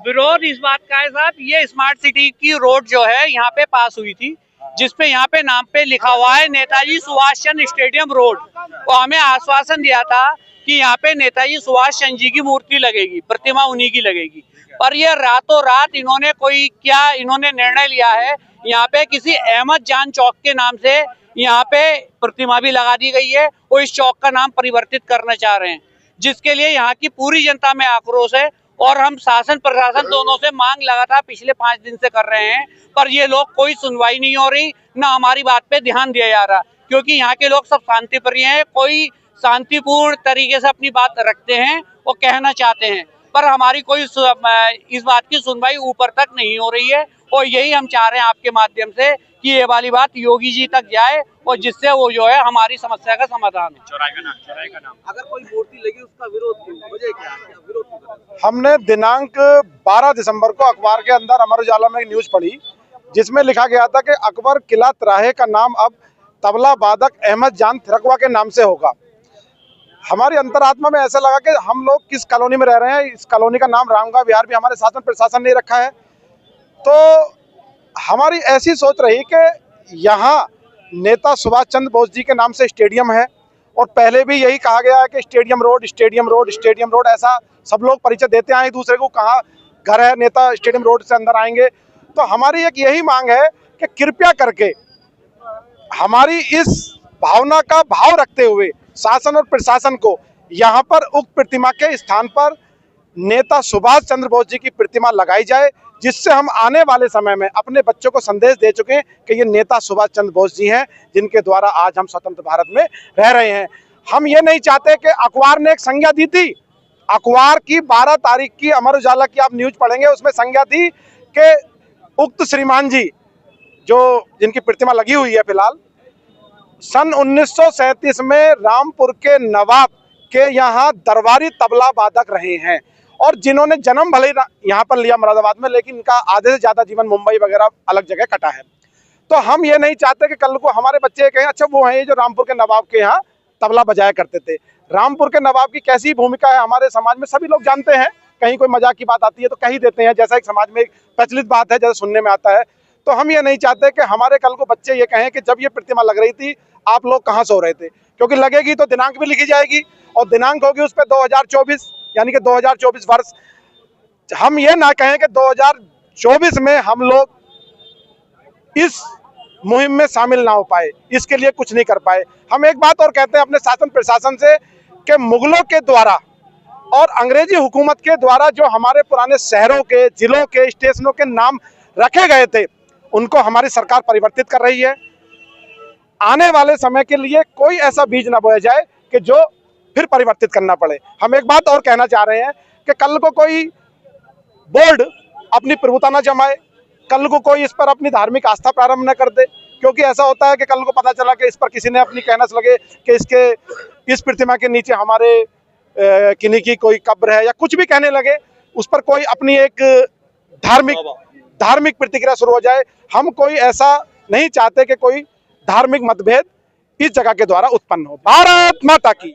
विरोध इस बात का है साहब, ये स्मार्ट सिटी की रोड जो है यहाँ पे पास हुई थी, जिसपे यहाँ पे नाम पे लिखा हुआ है नेताजी सुभाष चंद्र स्टेडियम रोड। और हमें आश्वासन दिया था कि यहाँ पे नेताजी सुभाष चंद्र जी की मूर्ति लगेगी, प्रतिमा उन्हीं की लगेगी। पर ये रातों रात इन्होंने निर्णय लिया है, यहाँ पे किसी अहमद जान चौक के नाम से यहाँ पे प्रतिमा भी लगा दी गई है और इस चौक का नाम परिवर्तित करना चाह रहे हैं, जिसके लिए यहाँ की पूरी जनता में आक्रोश है। और हम शासन प्रशासन दोनों से मांग लगातार पिछले 5 दिन से कर रहे हैं, पर ये लोग कोई सुनवाई नहीं हो रही, ना हमारी बात पे ध्यान दिया जा रहा, क्योंकि यहाँ के लोग सब शांति प्रिय हैं, कोई शांतिपूर्ण तरीके से अपनी बात रखते हैं और कहना चाहते हैं, पर हमारी कोई इस बात की सुनवाई ऊपर तक नहीं हो रही है। और यही हम चाह रहे हैं आपके माध्यम से कि ये वाली बात योगी जी तक जाए और जिससे वो जो है हमारी समस्या का समाधान है। चौराहे का नाम अगर कोई मूर्ति लगी उसका विरोध क्यों, वजह क्या है, विरोध क्यों कर रहे हैं? हमने दिनांक 12 दिसंबर को अखबार के अंदर अमर उजाला में एक न्यूज पढ़ी, जिसमें लिखा गया था कि अकबर किला त्राहे का नाम अब तबला वादक अहमद जान थिरकवा के नाम से होगा। हमारी अंतरात्मा में ऐसा लगा कि हम लोग किस कॉलोनी में रह रहे हैं, इस कॉलोनी का नाम रामगांव विहार भी हमारे शासन प्रशासन ने रखा है। तो हमारी ऐसी सोच रही कि यहाँ नेता सुभाष चंद्र बोस जी के नाम से स्टेडियम है, और पहले भी यही कहा गया है कि stadium road stadium road stadium road, ऐसा सब लोग परिचय देते हैं एक दूसरे को, कहाँ घर है नेता स्टेडियम रोड से अंदर आएंगे। तो हमारी एक यही मांग है कि कृपया करके हमारी इस भावना का भाव रखते हुए शासन और प्रशासन को यहाँ पर उक्त प्रतिमा के स्थान पर नेता सुभाष चंद्र बोस जी की प्रतिमा लगाई जाए, जिससे हम आने वाले समय में अपने बच्चों को संदेश दे चुके हैं कि ये नेता सुभाष चंद्र बोस जी हैं, जिनके द्वारा आज हम स्वतंत्र भारत में रह रहे हैं। हम ये नहीं चाहते कि अखबार ने एक संज्ञा दी थी, अखबार की 12 तारीख की अमर उजाला की आप न्यूज पढ़ेंगे, उसमें संज्ञा थी कि उक्त श्रीमान जी जो जिनकी प्रतिमा लगी हुई है फिलहाल, सन 1937 में रामपुर के नवाब के यहाँ दरबारी तबला वादक रहे हैं, और जिन्होंने जन्म भले यहाँ पर लिया मुरादाबाद में, लेकिन इनका आधे से ज़्यादा जीवन मुंबई वगैरह अलग जगह कटा है। तो हम ये नहीं चाहते कि कल को हमारे बच्चे कहें अच्छा वो हैं ये जो रामपुर के नवाब के यहाँ तबला बजाया करते थे। रामपुर के नवाब की कैसी भूमिका है हमारे समाज में सभी लोग जानते हैं, कहीं कोई मजाक की बात आती है तो कह ही देते हैं, जैसा एक समाज में एक प्रचलित बात है, जैसा सुनने में आता है। तो हम ये नहीं चाहते कि हमारे कल को बच्चे ये कहें कि जब ये प्रतिमा लग रही थी आप लोग कहाँ सो रहे थे, क्योंकि लगेगी तो दिनांक भी लिखी जाएगी, और दिनांक होगी उस पर 2024, यानी कि 2024 वर्ष। हम ये ना कहें कि 2024 में हम लोग इस मुहिम में शामिल ना हो पाए, इसके लिए कुछ नहीं कर पाए। हम एक बात और कहते हैं अपने शासन प्रशासन से कि मुगलों के द्वारा और अंग्रेजी हुकूमत के द्वारा जो हमारे पुराने शहरों के, जिलों के, स्टेशनों के नाम रखे गए थे, उनको हमारी सरकार परिवर्तित कर रही है। आने वाले समय के लिए कोई ऐसा बीज ना बोया जाए कि जो फिर परिवर्तित करना पड़े। हम एक बात और कहना चाह रहे हैं कि कल को कोई बोर्ड अपनी प्रभुता न जमाए, कल को कोई इस पर अपनी धार्मिक आस्था प्रारंभ न कर दे, क्योंकि ऐसा होता है कि कल को पता चला कि इस पर किसी ने अपनी कहना लगे कि इस प्रतिमा के नीचे हमारे किन्हीं की कोई कब्र है या कुछ भी कहने लगे, उस पर कोई अपनी एक धार्मिक प्रतिक्रिया शुरू हो जाए। हम कोई ऐसा नहीं चाहते कि कोई धार्मिक मतभेद इस जगह के द्वारा उत्पन्न हो। भारत माता की।